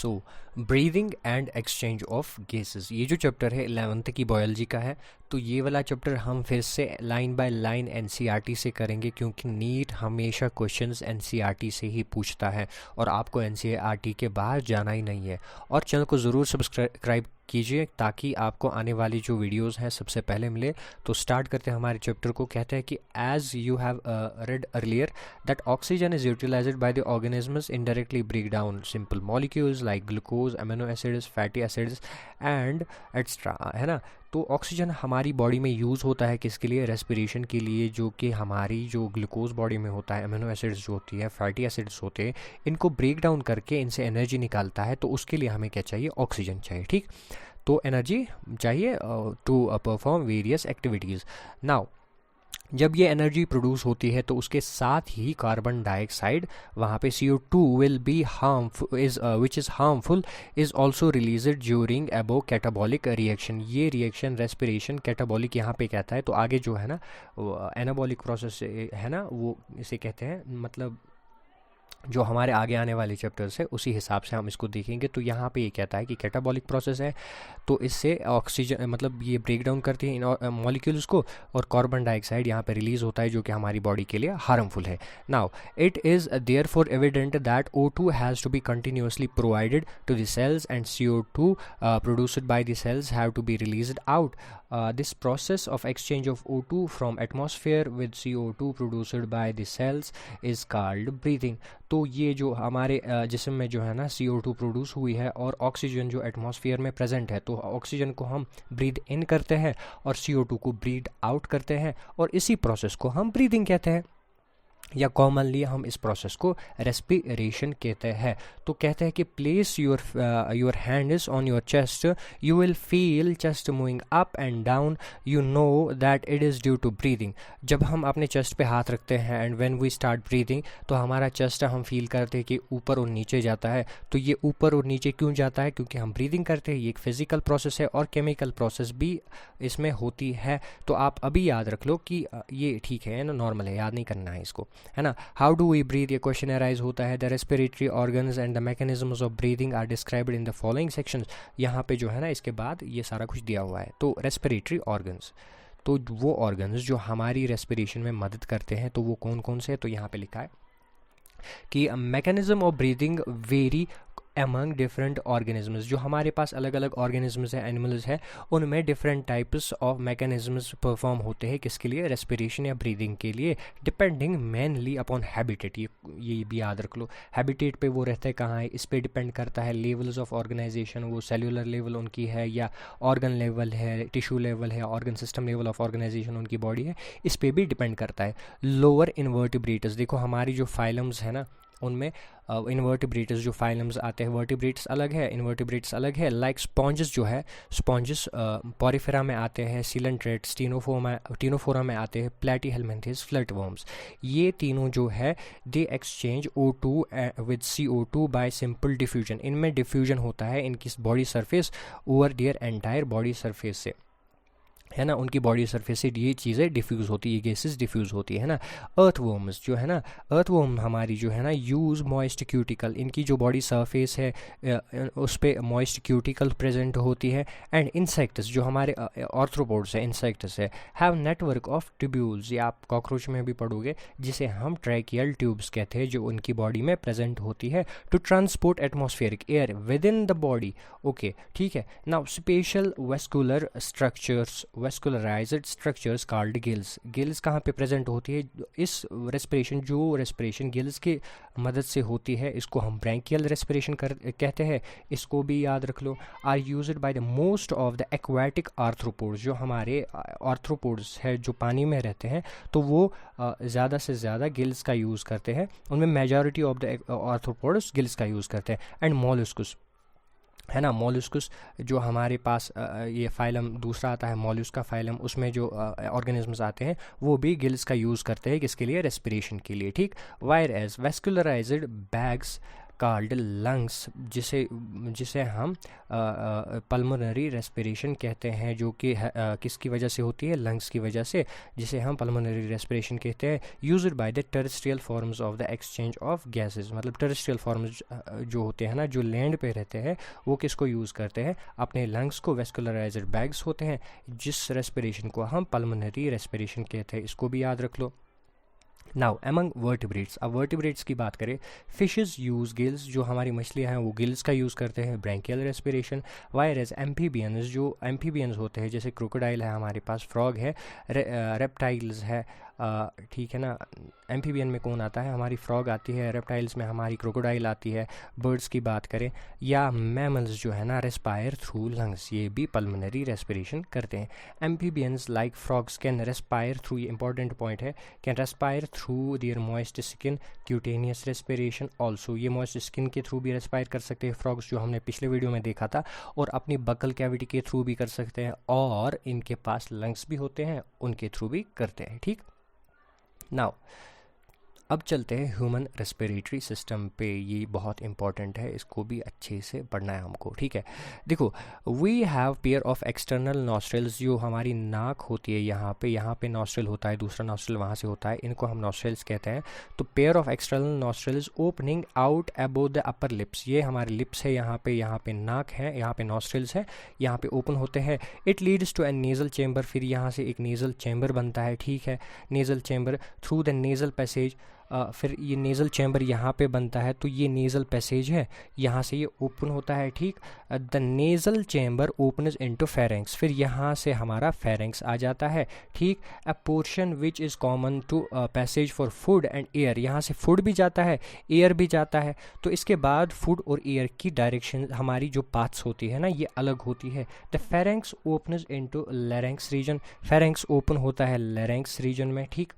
So breathing and exchange of gases, ये जो chapter है 11th की बायोलॉजी का है। तो ये वाला चैप्टर हम फिर से लाइन बाय लाइन एनसीईआरटी से करेंगे, क्योंकि नीट हमेशा क्वेश्चंस एनसीईआरटी से ही पूछता है और आपको एनसीईआरटी के बाहर जाना ही नहीं है। और चैनल को ज़रूर सब्सक्राइब कीजिए ताकि आपको आने वाली जो वीडियोस हैं सबसे पहले मिले। तो स्टार्ट करते हैं हमारे चैप्टर को। कहते हैं कि as you have read earlier that oxygen is utilized by the organisms indirectly break down simple molecules like glucose, amino acids, fatty acids and extra, है ना। तो ऑक्सीजन हमारी बॉडी में यूज़ होता है किसके लिए? रेस्पिरेशन के लिए, जो कि हमारी जो ग्लूकोज बॉडी में होता है, अमीनो एसिड्स जो होती है, फैटी एसिड्स होते हैं, इनको ब्रेक डाउन करके इनसे एनर्जी निकालता है। तो उसके लिए हमें क्या चाहिए? ऑक्सीजन चाहिए, ठीक। तो एनर्जी चाहिए to perform various activities. Now जब ये एनर्जी प्रोड्यूस होती है तो उसके साथ ही कार्बन डाइऑक्साइड वहाँ पे CO2 will be harmful which is harmful is also released during above catabolic reaction. ये रिएक्शन रेस्पिरेशन कैटाबॉलिक यहाँ पे कहता है। तो आगे जो है ना एनाबॉलिक प्रोसेस है ना, वो इसे कहते हैं, मतलब जो हमारे आगे आने वाले चैप्टर्स है उसी हिसाब से हम इसको देखेंगे। तो यहाँ पे ये कहता है कि कैटाबॉलिक प्रोसेस है, तो इससे ऑक्सीजन मतलब ये ब्रेक डाउन करती है इन मॉलिक्यूल्स को, और कार्बन डाइऑक्साइड यहाँ पे रिलीज होता है जो कि हमारी बॉडी के लिए हार्मफुल है। Now it is therefore evident that O2 has to be continuously provided to the cells and CO2 produced by the cells have to be released out. This process of exchange of O2 from atmosphere with CO2 produced by the cells is called breathing। तो ये जो हमारे जिस्म में जो है ना CO2 produce हुई है और ऑक्सीजन जो एटमॉस्फेयर में प्रेजेंट है, तो ऑक्सीजन को हम ब्रीद इन करते हैं और CO2 को ब्रीद आउट करते हैं, और इसी प्रोसेस को हम ब्रीदिंग कहते हैं, या कॉमनली हम इस प्रोसेस को रेस्पिरेशन कहते हैं। तो कहते हैं कि place your hands on your chest, you will feel chest moving up and down, you know that it is due to breathing. जब हम अपने चेस्ट पे हाथ रखते हैं and when we start breathing, तो हमारा चेस्ट हम फील करते हैं कि ऊपर और नीचे जाता है। तो ये ऊपर और नीचे क्यों जाता है? क्योंकि हम ब्रीदिंग करते हैं। ये एक फिजिकल प्रोसेस है और केमिकल प्रोसेस भी इसमें होती है। तो आप अभी याद रख लो कि ये ठीक है ना, नॉर्मल है, याद नहीं करना है इसको, है ना। हाउ डू वी ब्रीथ, ये क्वेश्चन अराइज होता है। The respiratory organs and the mechanisms of breathing are described in the following sections. यहाँ पे जो है ना इसके बाद ये सारा कुछ दिया हुआ है। तो रेस्पिरेटरी ऑर्गन्स, तो वो ऑर्गन्स जो हमारी रेस्पिरेशन में मदद करते हैं, तो वो कौन कौन से है? तो यहाँ पे लिखा है कि mechanism of breathing very among different organisms. जो हमारे पास अलग अलग ऑर्गेनिजम्स हैं, एनिमल्स हैं, उनमें different types of mechanisms perform होते हैं किसके लिए? रेस्पिरेशन या ब्रीदिंग के लिए, डिपेंडिंग मेनली अपॉन हैबिटेट। ये भी याद रख लो, हैबिटेट पे वो रहता है कहाँ है, इस पे डिपेंड करता है। लेवल्स ऑफ ऑर्गेनाइजेशन, वो सेलुलर लेवल उनकी है या ऑर्गन लेवल है, टिश्यू लेवल है, organ system level of organization उनकी बॉडी है, इस पे भी डिपेंड करता है। लोअर इन्वर्टिब्रेटस, देखो हमारी जो फाइलम्स है ना, उनमें इन्वर्टिब्रेट्स जो फाइलम्स आते हैं, वर्टिब्रेट्स अलग है, इन्वर्टिब्रेट्स अलग है। लाइक स्पॉन्जेस जो है, स्पॉन्जेस पॉरीफेरा में आते हैं, सीलेंट्रेट्स टीनोफोरा में आते हैं, प्लेटीहेल्मिन्थेस, फ्लैटवर्म्स। ये तीनों जो है दे exchange O2 with CO2 bye simple diffusion. इनमें डिफ्यूजन होता है इनकी body surface over their entire body surface से, है ना। उनकी बॉडी सरफेस से ये चीज़ें डिफ्यूज़ होती है, ये गैसेस डिफ्यूज़ होती है ना। अर्थवर्म्स जो है ना, अर्थवर्म हमारी जो है ना यूज़ मॉइस्ट क्यूटिकल, इनकी जो बॉडी सरफेस है उस पर मॉइस्ट क्यूटिकल प्रेजेंट होती है। एंड इंसेक्ट्स जो हमारे आर्थ्रोपोड्स है, इंसेक्ट्स है, हैव नेटवर्क ऑफ ट्यूब्यूल्स, ये आप कॉकरोच में भी पढ़ोगे, जिसे हम ट्रैकियल ट्यूब्स कहते हैं, जो उनकी बॉडी में प्रेजेंट होती है to transport atmospheric air within the body. Okay, ठीक है। Now special vascular structures, vascularized structures called gills. Gills कहाँ पे प्रेजेंट होती है? इस रेस्पिरेशन गिल्स की मदद से होती है, इसको हम ब्रैंकियल रेस्पिरेशन कहते हैं। इसको भी याद रख लो। Are used by the most of the aquatic arthropods, जो हमारे आर्थ्रोपोड्स है जो पानी में रहते हैं, तो वो ज़्यादा से ज़्यादा गिल्स का यूज़ करते हैं। उनमें majority of the arthropods gills का यूज़ करते हैं। एंड मोलस्कुस, है ना, मोलस्कुस जो हमारे पास ये फाइलम दूसरा आता है, मोलस्का फाइलम, उसमें जो ऑर्गेनिजम्स आते हैं वो भी गिल्स का यूज़ करते हैं, किसके लिए? रेस्पिरेशन के लिए, ठीक। Whereas vascularized bags called lungs, जिसे हम पल्मोनरी रेस्पिरेशन कहते हैं, जो कि किसकी वजह से होती है, लंग्स की वजह से, जिसे हम पल्मोनरी रेस्पिरेशन कहते हैं। Used by the terrestrial forms of the exchange of gases, मतलब टेरेस्ट्रियल फॉर्म्स जो होते हैं ना, जो लैंड पे रहते हैं, वो किसको यूज़ करते हैं, अपने लंग्स को। वेस्कुलराइज्ड बैग्स होते हैं, जिस रेस्पिरेशन को हम पल्मोनरी रेस्पिरेशन कहते हैं, इसको भी याद रख लो। नाउ एमंग वर्टिब्रेट्स, अब वर्टिब्रेट्स की बात करें, फिशेस यूज़ गिल्स, जो हमारी मछलियाँ हैं वो गिल्स का यूज़ करते हैं, ब्रैंकियल रेस्पिरेशन। वायरस एम्फीबियंस, जो एम्फीबियंस होते हैं, जैसे क्रोकोडाइल है हमारे पास, फ्रॉग है, रेप्टाइल्स है, ठीक है ना। एम्फीबियन में कौन आता है, हमारी फ्रॉग आती है, रेप्टाइल्स में हमारी क्रोकोडाइल आती है। बर्ड्स की बात करें या मैमल्स जो है ना, रेस्पायर थ्रू लंग्स, ये भी पल्मोनरी रेस्पिरेशन करते हैं। Amphibians like frogs can respire through, ये इंपॉर्टेंट पॉइंट है, can respire through their moist skin, cutaneous respiration also, ये मॉइस्ट स्किन के थ्रू भी रेस्पायर कर सकते हैं फ्रॉग्स, जो हमने पिछले वीडियो में देखा था, और अपनी बकल कैविटी के थ्रू भी कर सकते हैं, और इनके पास लंग्स भी होते हैं, उनके थ्रू भी करते हैं, ठीक। नाउ अब चलते हैं ह्यूमन रेस्पिरेटरी सिस्टम पे, ये बहुत इंपॉर्टेंट है, इसको भी अच्छे से पढ़ना है हमको, ठीक है। देखो, we have pair of external nostrils, जो हमारी नाक होती है यहाँ पे नॉस्ट्रल होता है, दूसरा नॉस्ट्रल वहाँ से होता है, इनको हम नॉस्ट्रल्स कहते हैं। तो pair of external nostrils opening out above the upper lips, ये हमारे लिप्स है, यहाँ पे नाक है, यहाँ पे नॉस्ट्रल्स है, यहाँ पे ओपन होते हैं। It leads to a nasal chamber, फिर यहाँ से एक नेजल चैम्बर बनता है, ठीक है, nasal chamber through the nasal passage. फिर ये नेज़ल चैम्बर यहाँ पे बनता है, तो ये नेज़ल पैसेज है, यहाँ से ये ओपन होता है, ठीक। The nasal chamber opens into pharynx, फिर यहाँ से हमारा फेरेंक्स आ जाता है, ठीक। A portion which is common to passage for food and air, यहाँ से फूड भी जाता है, एयर भी जाता है, तो इसके बाद फूड और एयर की डायरेक्शन, हमारी जो पाथ्स होती है ना, ये अलग होती है। The pharynx opens into larynx region, pharynx open होता है लैरिंक्स रीजन में, ठीक,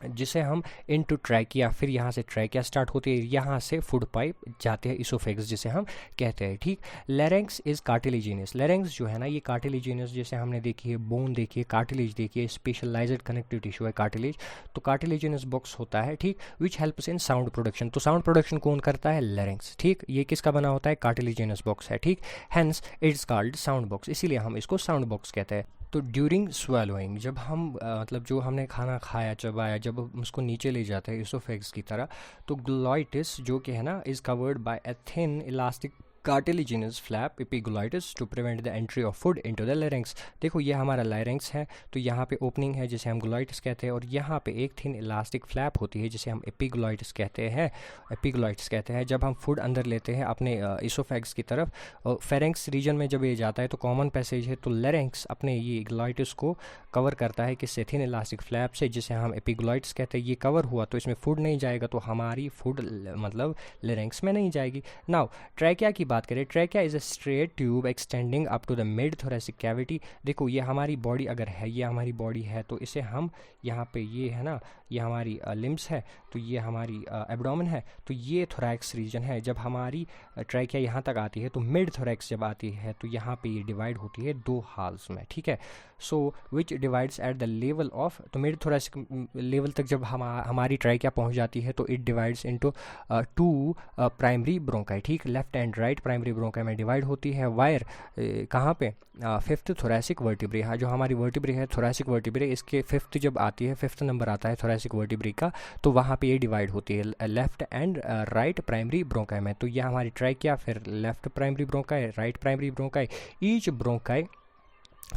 जिसे हम इनटू ट्रैकिया, फिर यहाँ से ट्रैकिया स्टार्ट होती है, यहाँ से फूड पाइप जाते हैं इसोफेगस जिसे हम कहते हैं, ठीक। लैरिंक्स इज कार्टिलेजिनस, लैरिंक्स जो है ना, ये कार्टिलेजिनस, जैसे हमने देखी है बोन देखी है, कार्टिलेज देखी है, स्पेशलाइज्ड कनेक्टिव टिश्यू है कार्टिलेज, तो कार्टिलेजिनस बॉक्स होता है, ठीक, which helps in sound production, तो साउंड प्रोडक्शन कौन करता है, लैरिंक्स, ठीक। ये किसका बना होता है, कार्टिलेजिनस बॉक्स है, ठीक। Hence it's called sound box, इसीलिए हम इसको साउंड बॉक्स कहते हैं। तो ड्यूरिंग स्वेलोइंग, जब हम मतलब जो हमने खाना खाया, चबाया, जब हम उसको नीचे ले जाते हैं इसोफेगस की तरह, तो ग्लोटिस जो कि है ना, is covered by a thin elastic cartilaginous flap epiglottis to prevent the entry of food into the larynx. देखो, ये हमारा लैरिंक्स है, तो यहाँ पे ओपनिंग है जिसे हम ग्लोटिस कहते हैं, और यहाँ पे एक थिन इलास्टिक फ्लैप होती है जिसे हम एपिग्लोटिस कहते हैं। जब हम फूड अंदर लेते हैं अपने इसोफेगस की तरफ, और फेरेंक्स रीजन में जब ये जाता है तो कॉमन पैसेज है, तो लैरिंक्स अपने ये ग्लोटिस को कवर करता है किससे, थिन इलास्टिक फ्लैप से, जिसे हम एपिग्लोटिस कहते हैं। ये कवर हुआ तो इसमें फूड नहीं जाएगा, तो हमारी फूड मतलब लैरिंक्स में नहीं जाएगी। नाउ ट्रैकिया की बात करें, trachea is a straight tube extending up to the mid thoracic cavity. देखो, ये हमारी बॉडी अगर है, ये हमारी बॉडी है, तो इसे हम यहाँ पे, ये है ना, ये हमारी लिम्स है, तो ये हमारी एब्डोमेन है, तो ये थोरैक्स रीजन है। जब हमारी ट्रैकिया यहाँ तक आती है, तो मिड थोरैक्स जब आती है, तो यहाँ पे ये डिवाइड होती है दो हाल्स में, ठीक है। So which divides at the level of, तो मिड थोरैसिक लेवल तक जब हमारी ट्रैकिया पहुँच जाती है, तो it divides into two primary bronchi, ठीक, left and right primary bronchi में डिवाइड होती है। वायर कहाँ पे, फिफ्थ थोरैसिक वर्टिब्रे, हाँ, जो हमारी वर्टिब्रे है थोरैसिक वर्टिब्रे, इसके फिफ्थ जब आती है, फिफ्थ नंबर आता है थोरैसिक वर्टिब्रे का, तो वहाँ पे ये डिवाइड होती है left and right primary bronchi में। तो यह हमारी ट्रैकिया, फिर left primary bronchi, right primary bronchi, each bronchi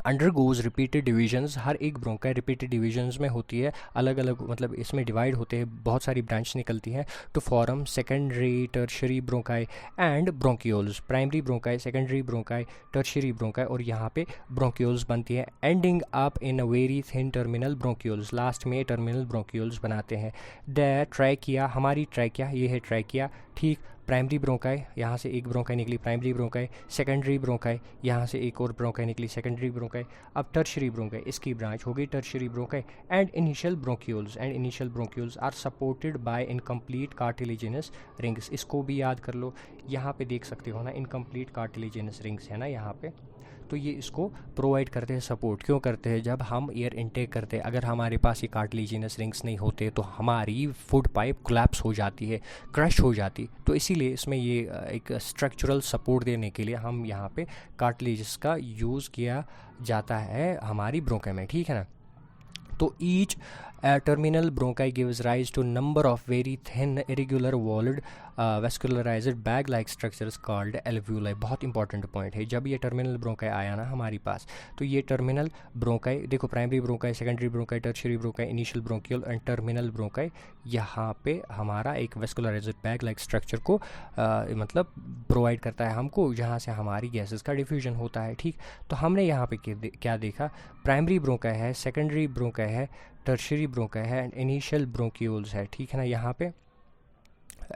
undergoes repeated divisions, हर एक ब्रोंकाई रिपीटेड डिविजन्स में होती है, अलग अलग, मतलब इसमें डिवाइड होते हैं, बहुत सारी ब्रांच निकलती हैं, to form secondary tertiary bronchi and bronchioles. Primary bronchi, secondary bronchi, tertiary bronchi, और यहाँ पे ब्रोंकियोल्स बनती है, ending up in a very thin terminal bronchioles, last में टर्मिनल ब्रोंकियोल्स बनाते हैं। द ट्रैकिया, हमारी ट्रैकिया, ये है ट्रैकिया, ठीक। प्राइमरी ब्रोंकाई, यहाँ से एक ब्रोंकाई निकली प्राइमरी ब्रोंकाई, सेकेंडरी ब्रोंकाई, यहाँ से एक और ब्रोंकाई निकली सेकेंडरी ब्रोंकाई। अब टर्शरी ब्रोंकाई, इसकी ब्रांच हो गई tertiary bronchi. And initial bronchioles are supported by incomplete cartilaginous rings, इसको भी याद कर लो। यहाँ पे देख सकते हो ना, इनकम्प्लीट कार्टिलेजिनस रिंग्स है ना यहाँ पे, तो ये इसको प्रोवाइड करते हैं सपोर्ट। क्यों करते हैं? जब हम एयर इनटेक करते हैं, अगर हमारे पास ये कार्टिलेजिनस रिंग्स नहीं होते तो हमारी फूड पाइप कोलैप्स हो जाती है, क्रश हो जाती। तो इसीलिए इसमें ये एक स्ट्रक्चरल सपोर्ट देने के लिए हम यहाँ पे कार्टिलेजेस का यूज़ किया जाता है हमारी ब्रोंकाई में, ठीक है ना। तो each terminal bronchi gives rise to number of very thin irregular walled vascularized bag like structures called alveoli। बहुत इंपॉर्टेंट पॉइंट है। जब ये टर्मिनल ब्रोंकाई आया ना हमारे पास, तो ये टर्मिनल ब्रोंकाई देखो, primary bronchi, secondary bronchi, tertiary bronchi, initial bronchial and terminal bronchi, यहाँ पे हमारा एक वेस्कुलराइज्ड बैग लाइक स्ट्रक्चर को मतलब प्रोवाइड करता है हमको, जहाँ से हमारी गैसेस का डिफ्यूजन होता है, ठीक। तो हमने यहाँ पे क्या देखा? प्राइमरी ब्रोंकाई है, सेकेंडरी ब्रोंकाई है, टर्शियरी ब्रोंकाई है एंड इनिशियल ब्रोंक्यूल्स है, ठीक है ना, यहाँ पे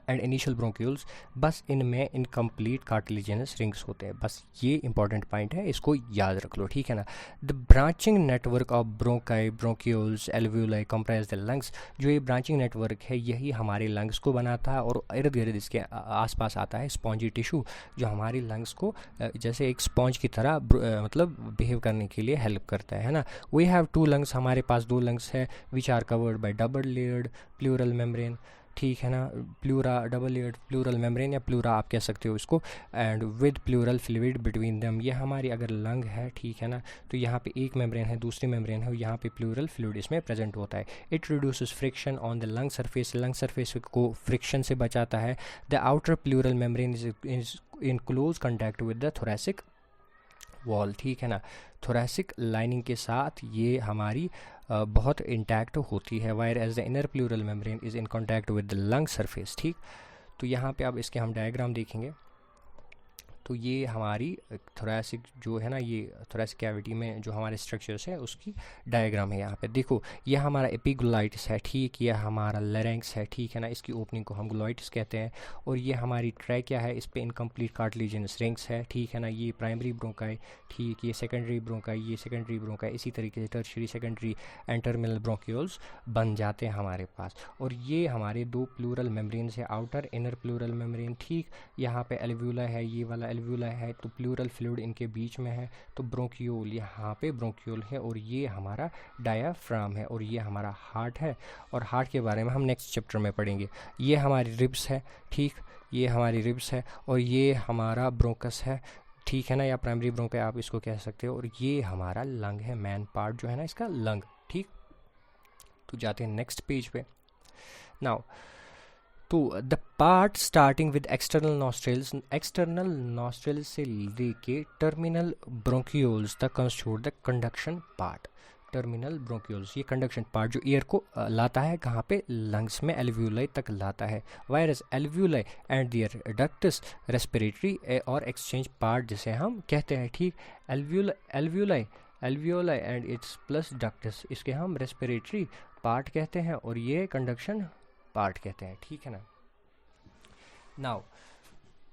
एंड इनिशियल ब्रोंक्यूल्स। बस इनमें इनकम्प्लीट कार्टिलेजिनस रिंग्स होते हैं। बस ये इंपॉर्टेंट पॉइंट है, इसको याद रख लो, ठीक है ना। The branching network of bronchi, bronchioles, alveoli comprise the lungs. जो ये ब्रांचिंग नेटवर्क है यही हमारे लंग्स को बनाता है और इर्द गिर्द इसके आसपास आता है स्पॉन्जी टिश्यू, जो हमारी लंग्स को जैसे एक स्पॉन्ज की तरह मतलब बिहेव करने के लिए हेल्प करता है ना। वी हैव 2 लंग्स, हमारे पास 2 लंग्स है which are covered by double layered pleural membrane, ठीक है ना। Pleura, double layered pleural membrane या प्लूरा आप कह सकते हो इसको, and with pleural fluid between them. ये हमारी अगर लंग है, ठीक है ना, तो यहाँ पे एक मेम्ब्रेन है, दूसरी मेम्ब्रेन है, यहाँ पे प्लूरल फ्लूइड इसमें प्रेजेंट होता है। It reduces friction on the lung surface, lung surface को फ्रिक्शन से बचाता है। The outer pleural membrane is in close contact with the thoracic wall, ठीक है ना। थोरेसिक लाइनिंग के साथ ये हमारी बहुत इंटैक्ट होती है। Whereas the inner pleural membrane is in contact with the lung surface, ठीक। तो यहाँ पे अब इसके हम डायग्राम देखेंगे। तो ये हमारी थोरेसिक जो है ना, ये थोरेसिक कैविटी में जो हमारे स्ट्रक्चर्स है उसकी डायग्राम है। यहाँ पे देखो, ये हमारा एपिग्लोइटिस है, ठीक। ये हमारा लेरेंक्स है, ठीक है ना, इसकी ओपनिंग को हम ग्लोइटिस कहते हैं। और ये हमारी ट्रैकिया है, इस पे इनकम्प्लीट कार्टिलेजिनस रिंग्स है, ठीक है ना। ये प्राइमरी ब्रोंकाई, ठीक। ये सेकेंडरी ब्रोंकाई, ये सेकेंडरी ब्रोंकाई, इसी तरीके से tertiary, secondary and terminal bronchioles बन जाते हैं हमारे पास। और ये हमारे 2 प्लूरल मेम्ब्रेन्स है, आउटर इनर प्लूरल मेम्ब्रेन, ठीक। यहाँ पे एल्वियोला है, ये वाला एल्वियोला है, तो प्लूरल फ्लूइड इनके बीच में है। तो ब्रोंक्यूल, यहाँ पे ब्रोंक्यूल है, और ये हमारा डायाफ्राम है, और ये हमारा हार्ट है। और हार्ट के बारे में हम नेक्स्ट चैप्टर में पढ़ेंगे। ये हमारी रिब्स है, ठीक। ये हमारी रिब्स है, और ये हमारा ब्रोंकस है, ठीक है ना, या प्राइमरी ब्रोंकाई आप इसको कह सकते हो। और ये हमारा लंग है, मैन पार्ट जो है ना इसका लंग, ठीक। तो जाते हैं नेक्स्ट पेज पे। नाउ तो the part starting with external nostrils, external nostrils से लेके टर्मिनल ब्रोंक्यूल्स तक constitute the conduction part. Terminal bronchioles, ये कंडक्शन पार्ट जो एयर को लाता है कहाँ पे? लंग्स में, एल्वियोलाई तक लाता है। Whereas alveoli and their ducts respiratory और एक्सचेंज पार्ट जिसे हम कहते हैं, ठीक। Alveoli and its plus ducts, इसके हम रेस्पिरेटरी पार्ट कहते हैं और ये कंडक्शन पार्ट कहते हैं, ठीक है ना। नाउ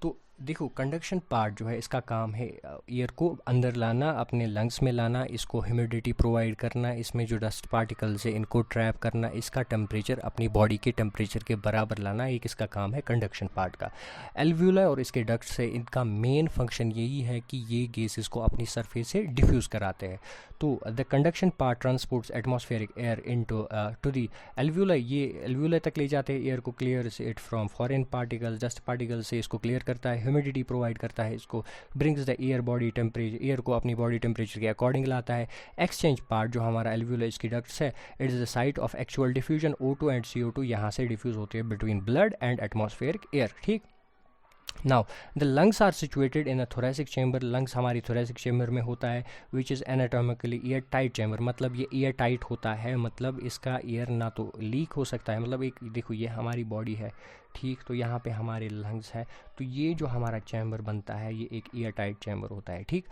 तो देखो, कंडक्शन पार्ट जो है इसका काम है एयर को अंदर लाना, अपने लंग्स में लाना, इसको ह्यूमिडिटी प्रोवाइड करना, इसमें जो डस्ट पार्टिकल्स है इनको ट्रैप करना, इसका टेम्परेचर अपनी बॉडी के टेम्परेचर के बराबर लाना, एक इसका काम है कंडक्शन पार्ट का। एल्वियोलाई और इसके डक्ट से इनका मेन फंक्शन यही है कि ये गैसेस को अपनी सरफेस से डिफ्यूज़ कराते हैं। तो the conduction part transports atmospheric air into to the alveoli, ये एल्वियोलाई तक ले जाते हैं एयर को, clear it from foreign particles, dust particles से इसको क्लियर करता है, ह्यूमिडिटी प्रोवाइड करता है इसको, brings the air body temperature, air को अपनी बॉडी टेम्परेचर के अकॉर्डिंग लाता है। एक्सचेंज पार्ट जो हमारा एल्वियोलाई इसकी डक्ट्स है, it is the site of actual diffusion, O2 and CO2 यहाँ से डिफ्यूज़ होते हैं between blood and atmospheric air, ठीक। Now the lungs are situated in a thoracic chamber, lungs हमारी थोरेसिक चैम्बर में होता है, which is anatomically air tight chamber, मतलब ये एयर टाइट होता है, मतलब इसका एयर ना तो लीक हो सकता है, मतलब एक देखो ये हमारी बॉडी है, ठीक। तो यहाँ पे हमारे लंग्स है, तो ये जो हमारा चैम्बर बनता है ये एक एयर टाइट चैम्बर होता है, ठीक।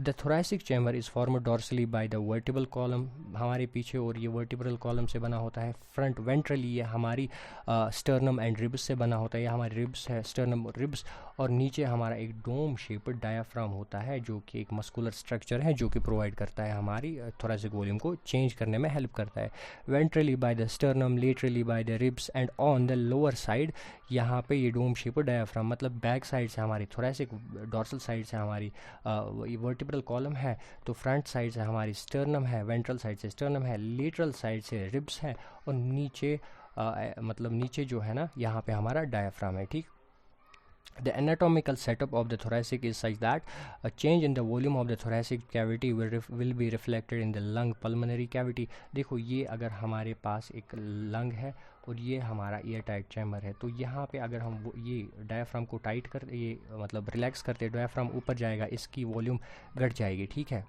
The thoracic chamber is formed dorsally by the vertebral column, हमारे पीछे, और ये वर्टिब्रल कॉलम से बना होता है। फ्रंट वेंट्रली ये हमारी स्टर्नम एंड रिब्स से बना होता है, ये हमारे रिब्स है, स्टर्नम और रिब्स। और नीचे हमारा एक डोम शेप्ड डायाफ्राम होता है जो कि एक मस्कुलर स्ट्रक्चर है जो कि प्रोवाइड करता है हमारी थोरेसिक वॉल्यूम को चेंज करने में हेल्प करता है। Ventrally by the sternum, laterally by the ribs and on the lower side यहाँ पे ये डोम शेप डायाफ्राम, मतलब बैक साइड से हमारी थोरेसिक, डॉर्सल साइड से हमारी वर्टिब्रल कॉलम है, तो फ्रंट साइड से हमारी स्टर्नम है, वेंट्रल साइड से स्टर्नम है, लेटरल साइड से रिब्स है, और नीचे मतलब नीचे जो है ना यहाँ पे हमारा डायाफ्राम है, ठीक। The anatomical setup of the thoracic is such that a change in the volume of the thoracic cavity will be reflected in the lung pulmonary cavity। देखो ये अगर हमारे पास एक लंग है और ये हमारा एयर टाइट चैम्बर है, तो यहाँ पे अगर हम ये डायाफ्राम को टाइट कर, ये मतलब रिलैक्स करते, डायाफ्राम ऊपर जाएगा, इसकी वॉल्यूम घट जाएगी, ठीक है।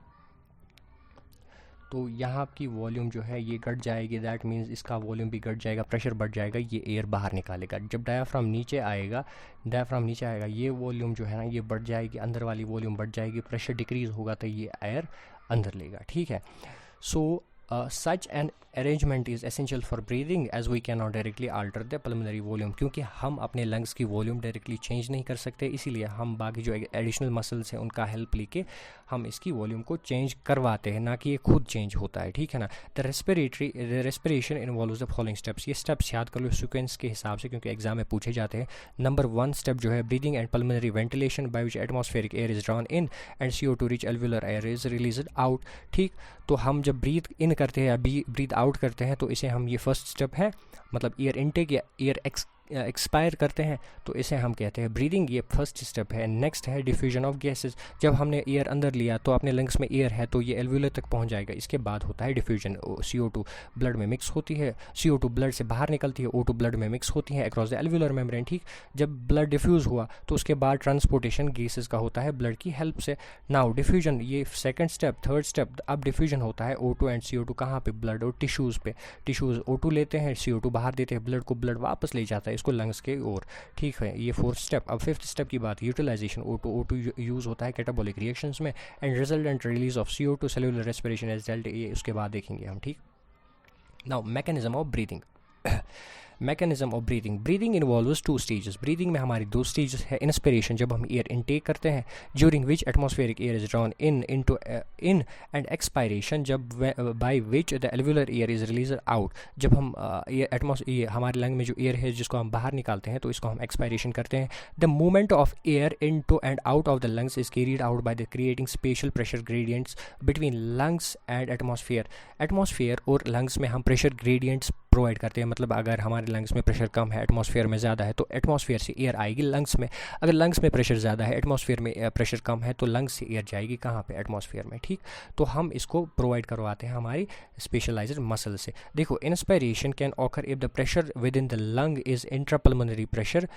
तो यहाँ की वॉल्यूम जो है ये घट जाएगी, दैट मीन्स इसका वॉल्यूम भी घट जाएगा, प्रेशर बढ़ जाएगा, ये एयर बाहर निकालेगा। जब डायाफ्राम नीचे आएगा, ये वॉल्यूम जो है ना ये बढ़ जाएगी, अंदर वाली वॉल्यूम बढ़ जाएगी, प्रेशर डिक्रीज़ होगा तो ये एयर अंदर लेगा, ठीक है। सो such an arrangement is essential for breathing as we cannot directly alter the pulmonary volume। क्योंकि हम अपने लंग्स की वॉल्यूम डायरेक्टली चेंज नहीं कर सकते, इसीलिए हम बाकी जो एडिशनल मसल्स हैं उनका हेल्प लेके हम इसकी वॉल्यूम को चेंज करवाते हैं, ना कि ये खुद चेंज होता है, ठीक है ना। The respiration involves the following steps. ये स्टेप्स याद कर लो सीक्वेंस के हिसाब से, क्योंकि एग्जाम में पूछे जाते हैं। नंबर 1 स्टेप जो है breathing and pulmonary ventilation, by which atmospheric air is drawn in and CO2 rich alveolar air is released out, ठीक। तो हम जब ब्रीथ इन करते हैं या ब्रीथ आउट करते हैं तो इसे हम, ये फर्स्ट स्टेप है, मतलब एयर इनटेक या एयर एक्सपायर करते हैं, तो इसे हम कहते हैं ब्रीदिंग, ये फर्स्ट स्टेप है। नेक्स्ट है डिफ्यूजन ऑफ गैसेस। जब हमने एयर अंदर लिया तो अपने लंग्स में एयर है तो ये एल्वुलर तक पहुंच जाएगा, इसके बाद होता है डिफ्यूजन। CO2 ब्लड में मिक्स होती है, CO2 ब्लड से बाहर निकलती है, O2 ब्लड में मिक्स होती है अक्रॉस द एल्वुलर मेम्ब्रेन, ठीक। जब ब्लड डिफ्यूज़ हुआ तो उसके बाद ट्रांसपोर्टेशन गैसेस का होता है ब्लड की हेल्प से। नाउ डिफ्यूजन, ये सेकंड स्टेप, थर्ड स्टेप, अब डिफ्यूजन होता है O2 एंड CO2 कहाँ पे, ब्लड और टिश्यूज़ पे। टिश्यूज़ O2 लेते हैं, CO2 बाहर देते हैं, ब्लड वापस ले जाता है इसको लंग्स के ओर, ठीक है। ये फोर्थ स्टेप। अब फिफ्थ स्टेप की बात, यूटिलाइजेशन। O2 यूज़ होता है कैटाबॉलिक रिएक्शंस में and resultant release of CO2 cellular respiration as delta, ये उसके बाद देखेंगे हम, ठीक। Now mechanism of breathing. Mechanism of breathing involves 2 stages. Breathing में हमारी 2 स्टेजेस है। इंस्पिरेशन, जब हम एयर इनटेक करते हैं, during which atmospheric air is drawn in and expiration, जब by which the alveolar air is release out, जब हम ये हमारे लंग में जो एयर है जिसको हम बाहर निकालते हैं तो इसको हम एक्सपायरेशन करते हैं। The movement of air into and out of the lungs is carried out by the creating special pressure gradients between lungs and atmosphere और लंग्स में हम प्रेशर ग्रेडियंट्स प्रोवाइड करते हैं। मतलब अगर हमारे लंग्स में प्रेशर कम है, एटमॉस्फेयर में ज़्यादा है, तो एटमॉस्फेयर से एयर आएगी लंग्स में। अगर लंग्स में प्रेशर ज़्यादा है, एटमॉस्फेयर में प्रेशर कम है, तो लंग्स से एयर जाएगी कहाँ पे, एटमॉस्फेयर में, ठीक। तो हम इसको प्रोवाइड करवाते हैं हमारी स्पेशलाइज्ड मसल से। देखो, inspiration can occur if the pressure with in the lung is intrapulmonary pressure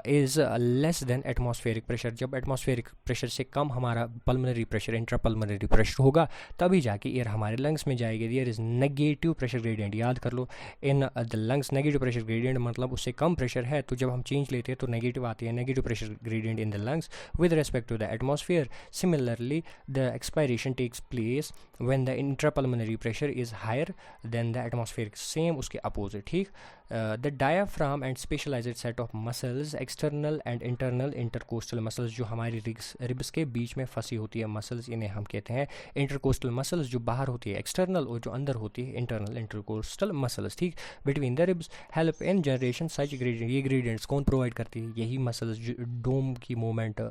is less than atmospheric pressure. जब एटमॉस्फेरिक प्रेशर से कम हमारा पल्मोनरी प्रेशर, इंट्रापल्मोनरी प्रेशर होगा, तभी जाके एयर हमारे लंग्स में जाएगी। There is negative pressure gradient, याद कर लो, in the lungs negative pressure gradient, मतलब उससे कम प्रेशर है तो जब हम चेंज लेते हैं तो नेगेटिव आती है, negative pressure gradient in the lungs with respect to the atmosphere. Similarly the expiration takes place when the intrapulmonary pressure is higher than the atmospheric, same उसके अपोजिट, ठीक। The diaphragm and specialized set of muscles, external and internal intercostal muscles, जो हमारी ribs के बीच में फंसी होती है मसल्स, इन्हें हम कहते हैं इंटरकोस्टल मसल्स। जो बाहर होती है एक्सटर्नल और जो अंदर होती है इंटरनल इंटरकोस्टल मसल्स, ठीक। Between the ribs help in generation such gradient. ये ग्रेडियंट्स कौन प्रोवाइड करती है, यही मसल्स। डोम की मूवमेंट,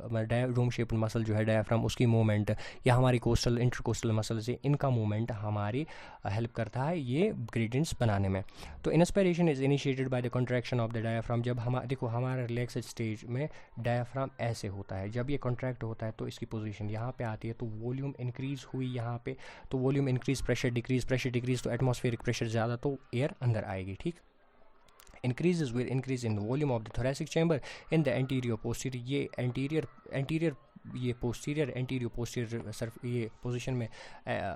डोम शेप मसल जो है डायाफ्राम, उसकी मूवमेंट, या हमारी कोस्टल इंटरकोस्टल मसल्स है, इनका मूवमेंट हमारी हेल्प करता है ये ग्रेडियंट्स बनाने में। तो inspiration is initiated by the contraction of the diaphragm. जब हम देखो हमारा रिलैक्स स्टेज में डायाफ्राम ऐसे होता है, जब ये कॉन्ट्रैक्ट होता है तो इसकी पोजीशन यहाँ पे आती है, तो वॉल्यूम इंक्रीज हुई यहाँ पे, तो वॉल्यूम इंक्रीज, प्रेशर डिक्रीज, तो एटमॉस्फेरिक प्रेशर ज़्यादा, तो एयर अंदर आएगी, ठीक। increases with increase in volume of the thoracic chamber in the anterior posterior, ये anterior ये पोस्टीरियर एंटीरियर पोस्टीरियर सर्फ ये पोजीशन में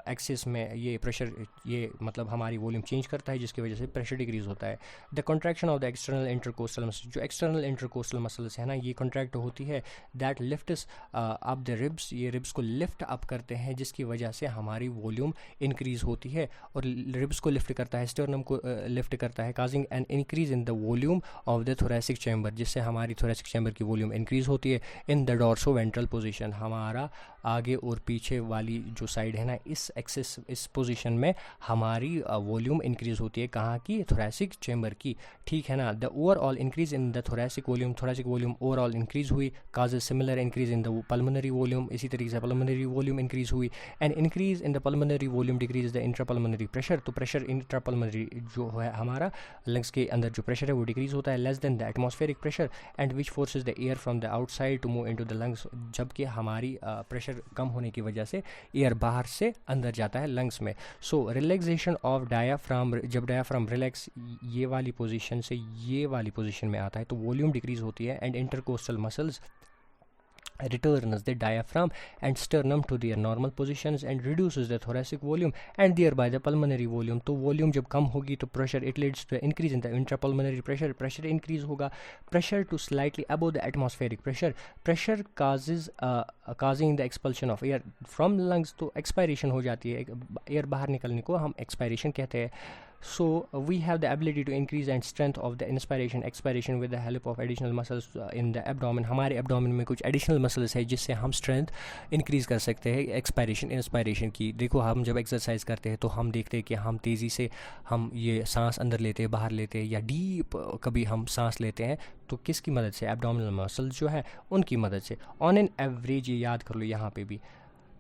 एक्सिस में ये प्रेशर, ये मतलब हमारी वॉल्यूम चेंज करता है जिसकी वजह से प्रेशर डिक्रीज होता है। The contraction of the external intercostal muscle, जो एक्सटर्नल इंटरकोस्टल मसल्स है ना, ये कॉन्ट्रैक्ट होती है, that lifts up the ribs, ये रिब्स को लिफ्ट अप करते हैं जिसकी वजह से हमारी वॉल्यूम इंक्रीज होती है, और रिब्स को लिफ्ट करता है, स्टर्नम को लिफ्ट करता है, causing an increase in the volume of the thoracic chamber, जिससे हमारी थोरेसिक चैम्बर की वॉल्यूम इंक्रीज होती है in the dorso ventral position, हमारा आगे और पीछे वाली जो साइड है ना, इस एक्सिस, इस पोजीशन में हमारी वॉल्यूम इंक्रीज़ होती है। कहाँ की? थोरेसिक चेम्बर की, ठीक है ना। The overall increase in the thoracic volume overall increase हुई, causes similar increase in the pulmonary volume, इसी तरीके से पल्मोनरी वॉल्यूम इंक्रीज हुई। And increase in the pulmonary volume decrease the intrapulmonary pressure, तो प्रेशर इंट्रापल्मोनरी जो है हमारा lungs के अंदर जो प्रेशर है वो डिक्रीज होता है, less than the atmospheric pressure, and which forces the air from the outside to move into the lungs, जबकि हमारी प्रेशर कम होने की वजह से एयर बाहर से अंदर जाता है लंग्स में। सो रिलैक्सेशन ऑफ डायाफ्राम, जब डायाफ्राम रिलैक्स ये वाली पोजीशन से ये वाली पोजीशन में आता है तो वॉल्यूम डिक्रीज होती है, and intercostal muscles returns the diaphragm and sternum to their normal positions and reduces the thoracic volume and thereby the pulmonary volume। तो वॉल्यूम जब कम होगी तो pressure, it leads to increase in the intrapulmonary pressure, pressure increase होगा, pressure to slightly above the atmospheric pressure, pressure causing the expulsion of air from lungs, तो expiration हो जाती है, एयर बाहर निकलने को हम एक्सपायरेशन कहते हैं। So we have the ability to increase and strength of the inspiration expiration with the help of additional muscles in the abdomen। हमारे abdomen में कुछ additional muscles है जिससे हम strength increase कर सकते हैं expiration inspiration की। देखो हम जब exercise करते हैं तो हम देखते हैं कि हम तेज़ी से हम ये सांस अंदर लेते हैं, बाहर लेते हैं, या डीप कभी हम सांस लेते हैं, तो किसकी मदद से? abdominal muscles जो है उनकी मदद से। ऑन एन एवरेज, ये याद कर लो यहाँ पे भी,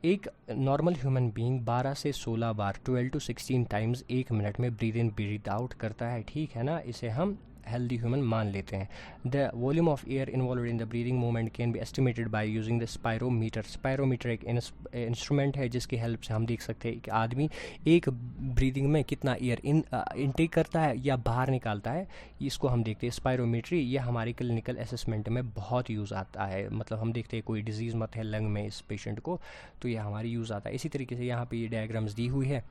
एक नॉर्मल ह्यूमन बीइंग 12 से 16 बार 12 to 16 टाइम्स एक मिनट में ब्रीद इन ब्रीद आउट करता है, ठीक है ना। इसे हम हेल्दी ह्यूमन मान लेते हैं। The volume of air involve in the breathing movement can be estimated by using the spirometer. Spirometer एक इंस्ट्रूमेंट है जिसकी हेल्प से हम देख सकते हैं कि आदमी एक ब्रीदिंग में कितना एयर इनटेक करता है या बाहर निकालता है, इसको हम देखते हैं। स्पायरोमीट्री ये हमारी क्लिनिकल असेसमेंट में बहुत यूज़ आता है, मतलब हम देखते हैं कोई डिजीज़ मत है लंग में इस पेशेंट को, तो ये हमारी यूज़ आता है। इसी तरीके से यहाँ पे ये डायग्राम्स दी हुई है,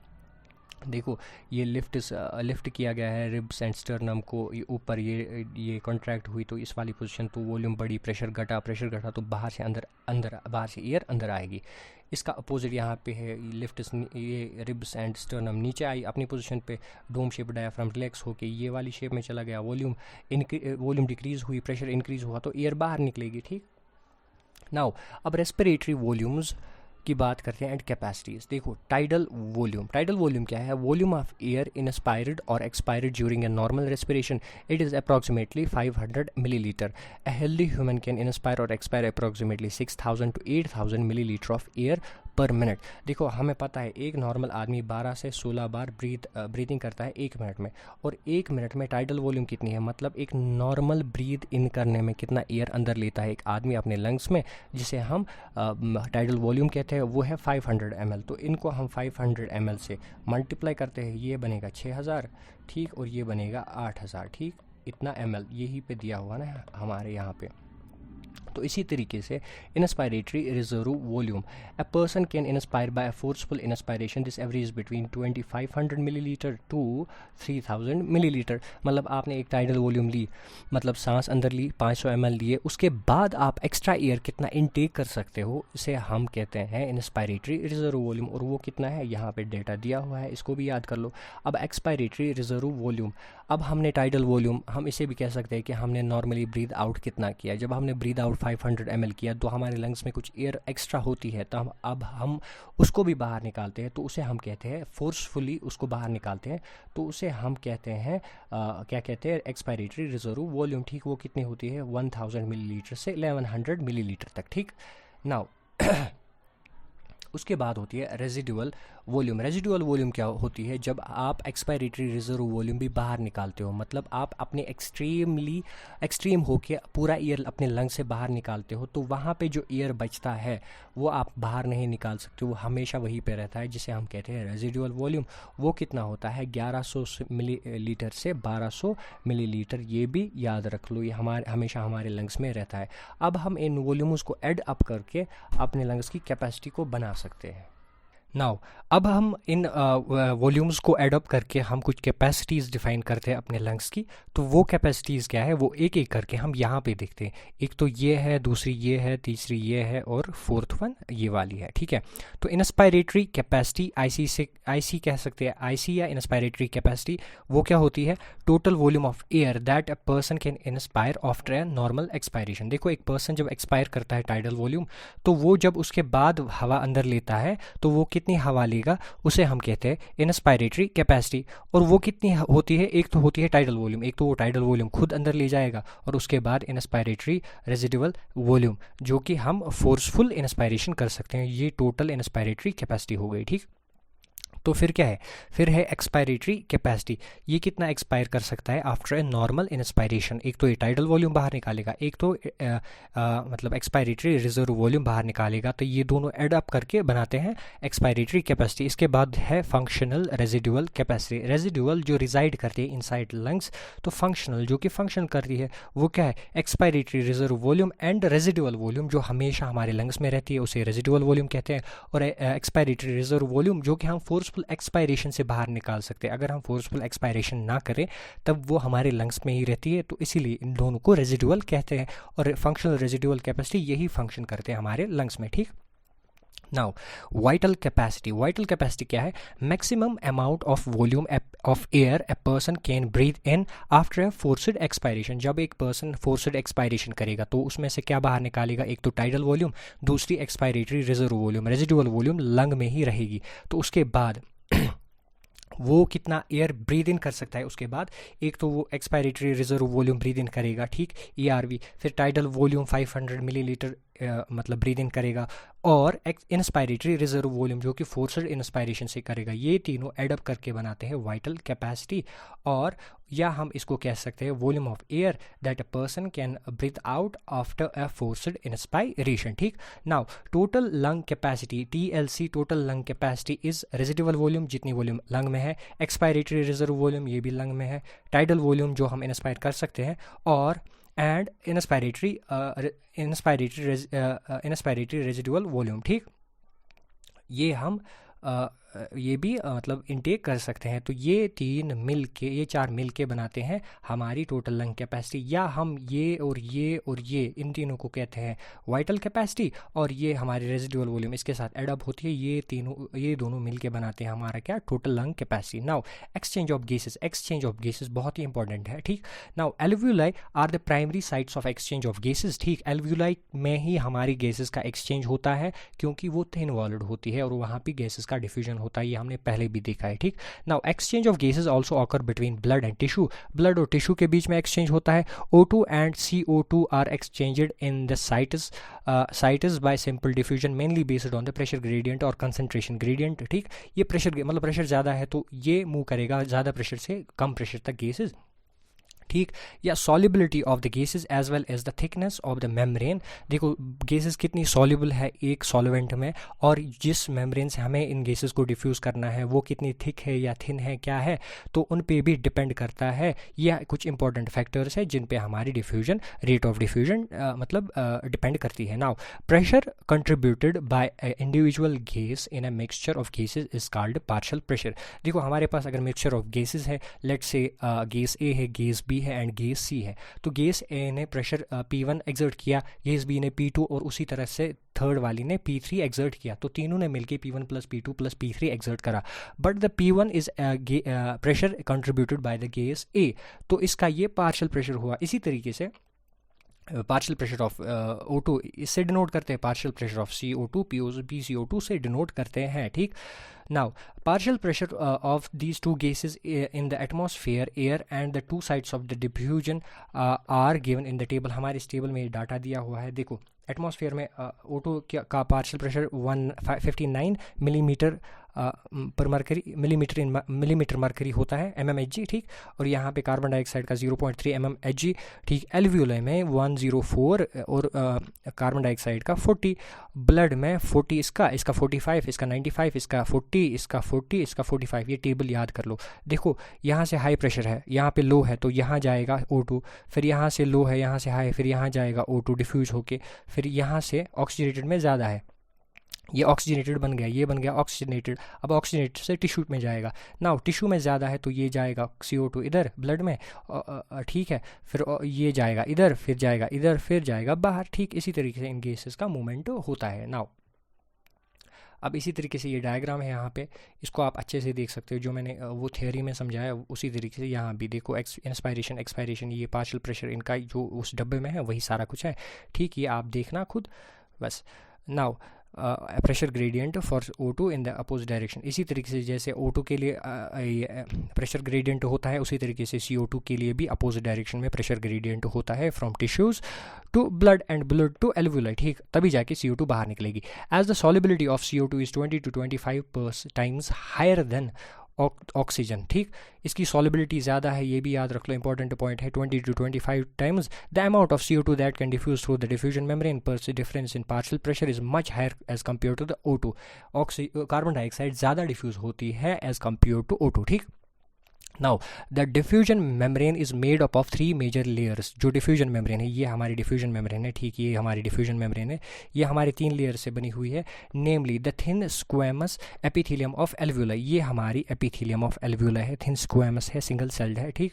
देखो ये लिफ्ट किया गया है रिब्स एंड स्टर्नम को ऊपर, ये कॉन्ट्रैक्ट हुई तो इस वाली पोजीशन, तो वॉल्यूम बढ़ी, प्रेशर घटा तो बाहर से बाहर से एयर अंदर आएगी। इसका अपोजिट यहाँ पे है, लिफ्ट, ये रिब्स एंड स्टर्नम नीचे आई अपनी पोजीशन पे, डोम शेप डायाफ्राम रिलैक्स होके ये वाली शेप में चला गया, वॉल्यूम डिक्रीज हुई, प्रेशर इंक्रीज हुआ तो एयर बाहर निकलेगी, ठीक। नाउ अब रेस्पिरेटरी वॉल्यूम्स की बात करते हैं एंड कैपेसिटीज। देखो टाइडल वॉल्यूम क्या है? वॉल्यूम ऑफ एयर इंस्पायर्ड और expired during a normal respiration, it is approximately 500 millilitre. A healthy human can inspire और expire approximately 6000 to 8000 millilitre of air per minute. देखो हमें पता है एक नॉर्मल आदमी 12 से 16 बार ब्रीदिंग करता है एक मिनट में, और एक मिनट में टाइडल वॉल्यूम कितनी है, मतलब एक नॉर्मल ब्रीद इन करने में कितना एयर अंदर लेता है एक आदमी अपने लंग्स में, जिसे हम टाइडल वॉल्यूम कहते हैं, वो है 500 ml। तो इनको हम 500 ml से मल्टीप्लाई करते हैं, ये बनेगा 6000, ठीक, और ये बनेगा 8000, ठीक, इतना ml यही पे दिया हुआ ना हमारे यहाँ पे। तो इसी तरीके से inspiratory reserve volume, a person can inspire by a forceful inspiration, this average between 2500 millilitre to 3000 millilitre. मतलब आपने एक टाइडल वॉल्यूम ली, मतलब सांस अंदर ली, 500 ml लिए, उसके बाद आप एक्स्ट्रा एयर कितना इनटेक कर सकते हो, इसे हम कहते हैं इंस्पायरेटरी रिजर्व वॉल्यूम, और वो कितना है यहाँ पे डेटा दिया हुआ है, इसको भी याद कर लो। अब एक्सपायरेटरी रिजर्व वॉल्यूम, अब हमने टाइडल वॉल्यूम, हम इसे भी कह सकते हैं कि हमने नॉर्मली ब्रीद आउट कितना किया। जब हमने ब्रीद आउट 500 ml किया तो हमारे लंग्स में कुछ एयर एक्स्ट्रा होती है, तो हम उसको भी बाहर निकालते हैं, तो उसे हम कहते हैं फोर्सफुली उसको बाहर निकालते हैं, तो उसे हम कहते हैं क्या कहते हैं, एक्सपायरेटरी रिजर्व वॉल्यूम, ठीक। वो कितनी होती है 1000 मिलीलीटर से 1100 मिलीलीटर तक, ठीक। नाउ उसके बाद होती है रेजिडुअल वॉल्यूम। रेजिडुअल वॉल्यूम क्या होती है? जब आप एक्सपायरेटरी रिजर्व वॉल्यूम भी बाहर निकालते हो, मतलब आप अपने एक्सट्रीम होके पूरा एयर अपने लंग से बाहर निकालते हो, तो वहाँ पे जो एयर बचता है वो आप बाहर नहीं निकाल सकते, वो हमेशा वहीं पे रहता है, जिसे हम कहते हैं रेजिडुअल वॉल्यूम। वो कितना होता है 1100 मिलीलीटर से 1200 मिलीलीटर, ये भी याद रख लो, ये हमेशा हमारे लंग्स में रहता है। अब हम इन वॉल्यूम्स को ऐड अप करके अपने लंग्स की कैपेसिटी को बना सकते हैं। नाउ अब हम इन वॉल्यूम्स को एड अप करके हम कुछ कैपेसिटीज़ डिफाइन करते हैं अपने लंग्स की। तो वो कैपेसिटीज़ क्या है वो एक एक करके हम यहाँ पे देखते हैं। एक तो ये है, दूसरी ये है, तीसरी ये है और फोर्थ वन ये वाली है, ठीक है। तो इंस्पायरेटरी कैपेसिटी आईसी कह सकते हैं, आईसी या इंस्पायरेटरी कैपेसिटी वो क्या होती है, total volume of air that a person can inspire after a normal expiration. देखो एक पर्सन जब एक्सपायर करता है टाइडल वॉल्यूम, तो वो जब उसके बाद हवा अंदर लेता है तो वो कितनी हवा लेगा उसे हम कहते हैं इंस्पायरेटरी कैपेसिटी। और वो कितनी होती है, एक तो होती है टाइडल वॉल्यूम, एक तो वो टाइडल वॉल्यूम खुद अंदर ले जाएगा और उसके बाद इंस्पायरेटरी रेजिडुअल वॉल्यूम जो कि हम फोर्सफुल इंस्पायरेशन कर सकते हैं। ये टोटल इंस्पायरेटरी कैपेसिटी हो गई, ठीक। तो फिर क्या है, फिर है एक्सपायरेटरी कैपेसिटी। ये कितना एक्सपायर कर सकता है आफ्टर ए नॉर्मल इंस्पायरेशन। एक तो ये टाइडल वॉल्यूम बाहर निकालेगा, एक तो मतलब एक्सपायरेटरी रिजर्व वॉल्यूम बाहर निकालेगा। तो ये दोनों एड अप करके बनाते हैं एक्सपायरेटरी कैपेसिटी। इसके बाद है फंक्शनल रेजिडुअल कैपेसिटी। रेजिडुअल जो रिजाइड करती है इनसाइड लंग्स, तो फंक्शनल जो कि फंक्शन करती है वो क्या है, expiratory reserve volume and residual volume जो हमेशा हमारे लंग्स में रहती है उसे रेजिडुअल वॉल्यूम कहते हैं। और एक्सपायरेटरी रिजर्व वॉल्यूम जो कि हम फोर्सफुल एक्सपायरेशन से बाहर निकाल सकते हैं। अगर हम फोर्सफुल एक्सपायरेशन ना करें तब वो हमारे लंग्स में ही रहती है, तो इसीलिए इन दोनों को रेजिडुअल कहते हैं। और फंक्शनल रेजिडुअल कैपेसिटी यही फंक्शन करते हैं हमारे लंग्स में, ठीक। Now vital capacity. Vital capacity क्या है, maximum amount of volume of air a person can breathe in after a forced expiration. जब एक पर्सन फोर्स्ड एक्सपायरेशन करेगा तो उसमें से क्या बाहर निकालेगा, एक तो टाइडल वॉल्यूम, दूसरी expiratory reserve volume, residual volume lung में ही रहेगी। तो उसके बाद वो कितना एयर ब्रीद इन कर सकता है उसके बाद, एक तो वो expiratory reserve volume breathe in करेगा, ठीक, ERV। फिर टाइडल वॉल्यूम 500 मिलीलीटर मतलब ब्रीद इन करेगा, और इंस्पायरेटरी रिजर्व वॉल्यूम जो कि फोर्स्ड इंस्पायरेशन से करेगा। ये तीनों एडअप करके बनाते हैं वाइटल कैपेसिटी। और या हम इसको कह सकते हैं volume of air that a person can breathe out after a forced inspiration, ठीक। Now total lung capacity TLC, total lung capacity is residual volume जितनी वॉल्यूम लंग में है, एक्सपायरेटरी रिजर्व वॉल्यूम ये भी लंग में है, टाइडल वॉल्यूम जो हम इंस्पायर कर सकते हैं, और एंड इंस्पायरेटरी रेजिडुअल वॉल्यूम, ठीक। ये हम ये भी मतलब इनटेक कर सकते हैं। तो ये तीन मिल के, ये चार मिल के बनाते हैं हमारी टोटल लंग कैपेसिटी। या हम ये और ये इन तीनों को कहते हैं वाइटल कैपेसिटी, और ये हमारी रेजिडुअल वॉल्यूम इसके साथ एडअप होती है। ये दोनों मिल के बनाते हैं हमारा क्या, total lung capacity. Now exchange of gases. Exchange of gases बहुत ही इंपॉर्टेंट है, ठीक। Now alveoli are the primary sites of exchange of gases, ठीक। एल्वियोलाई में ही हमारी गैसेस का एक्सचेंज होता है क्योंकि वो थिन वॉल्ड होती है और वहाँ पे गैसेस का डिफ्यूजन होता है, ये हमने पहले भी देखा है, ठीक। Now exchange of gases also occur between blood and tissue. Blood और टिश्यू के बीच में एक्सचेंज होता है। O2 and CO2 are exchanged in the sites by simple diffusion mainly based on the pressure gradient और कंसंट्रेशन ग्रेडियंट, ठीक। ये pressure मतलब प्रेशर ज़्यादा है तो ये मूव करेगा ज़्यादा प्रेशर से कम प्रेशर तक गैसेस, ठीक। या solubility of the gases as well as the thickness of the membrane. देखो गैसेस कितनी सॉल्युबल है एक सॉल्वेंट में, और जिस मेम्ब्रेन से हमें इन गैसेस को डिफ्यूज़ करना है वो कितनी थिक है या थिन है क्या है, तो उन पे भी डिपेंड करता है। यह कुछ इंपॉर्टेंट फैक्टर्स है जिन पे हमारी डिफ्यूजन, रेट ऑफ डिफ्यूजन मतलब डिपेंड करती है। Now pressure contributed by individual gas in a mixture of gases is called partial pressure. देखो हमारे पास अगर मिक्सचर ऑफ गैसेस है, लेट से गैस ए है, गैस बी है एंड गैस सी है, तो गैस ए ने प्रेशर P1 एक्सर्ट किया, गैस बी ने P2 और उसी तरह से थर्ड वाली ने P3 एक्सर्ट किया, तो तीनों ने मिलके P1 plus P2 plus P3 exert करा। But the P1 is pressure contributed by the gas A, तो इसका ये पार्शियल प्रेशर हुआ। इसी तरीके से पार्शियल प्रेशर ऑफ O2 इससे डिनोट करते हैं, partial pressure of CO2 PCO2 से डिनोट करते हैं, ठीक। Now, partial pressure of these two gases in the atmosphere, air and the two sides of the diffusion are given in the table। हमारे इस table में data दिया हुआ है। देखो एटमॉस्फेयर में O2 का पार्शियल प्रेशर 159 मिलीमीटर पर मरकरी, मिलीमीटर मरकरी होता है, mmHg, ठीक। और यहाँ पे कार्बन डाइऑक्साइड का 0.3 mmHg, ठीक। एल्वियोलाई में 104 और कार्बन डाइऑक्साइड का 40, ब्लड में 40, इसका 45, इसका 95, इसका 40, इसका 40, इसका 45। ये टेबल याद कर लो। देखो यहाँ से हाई प्रेशर है, यहाँ पे लो है, तो यहाँ जाएगा O2, फिर यहाँ से लो है, यहाँ से हाई, फिर यहाँ जाएगा O2 डिफ्यूज होके, फिर यहाँ से ऑक्सीडेटेड में ज़्यादा है, ये ऑक्सीजनेटेड बन गया, ये बन गया ऑक्सीजनेटेड। अब ऑक्सीजनेटेड से टिश्यू में जाएगा। नाउ टिश्यू में ज़्यादा है तो ये जाएगा CO2 इधर ब्लड में, ठीक है, फिर ये जाएगा इधर, फिर जाएगा इधर, फिर जाएगा बाहर। ठीक इसी तरीके से इन गैसेस का मूवमेंट होता है। नाउ अब इसी तरीके से ये डायग्राम है यहाँ पे, इसको आप अच्छे से देख सकते हो, जो मैंने वो थ्योरी में समझाया उसी तरीके से यहाँ भी देखो। इंस्पायरेशन एक्सपायरेशन, ये पार्शियल प्रेशर इनका जो उस डब्बे में है वही सारा कुछ है। ठीक, ये आप देखना खुद बस। Now pressure gradient for O2 in the opposite direction, इसी तरीके से जैसे O2 के लिए प्रेशर ग्रेडियंट होता है, उसी तरीके से CO2 के लिए भी अपोजिट डायरेक्शन में प्रेशर ग्रेडियंट होता है, from tissues to blood and blood to alveoli. ठीक, तभी जाके CO2 बाहर निकलेगी। As the solubility of CO2 is 20 to 25 times higher than oxygen. ठीक, इसकी सॉलिबिलिटी ज़्यादा है, ये भी याद रख लो, इंपॉर्टेंट पॉइंट है, 20 to 25 times the amount of CO2 that can diffuse through the diffusion membrane पर difference in partial pressure is much higher as compare to the O2। Carbon dioxide ज़्यादा डिफ्यूज होती है एज कम्पेयर टू O2। ठीक, now the diffusion membrane is made up of 3 major layers. जो diffusion membrane है, ये हमारी diffusion membrane है। ठीक, ये हमारी डिफ्यूजन मेम्ब्रेन है, ये हमारे 3 लेयर से बनी हुई है, namely the thin squamous epithelium of alveoli, ये हमारी एपिथेलियम ऑफ एल्वुलाई है, थिन स्क्वेमस है, सिंगल सेल्ड है। ठीक,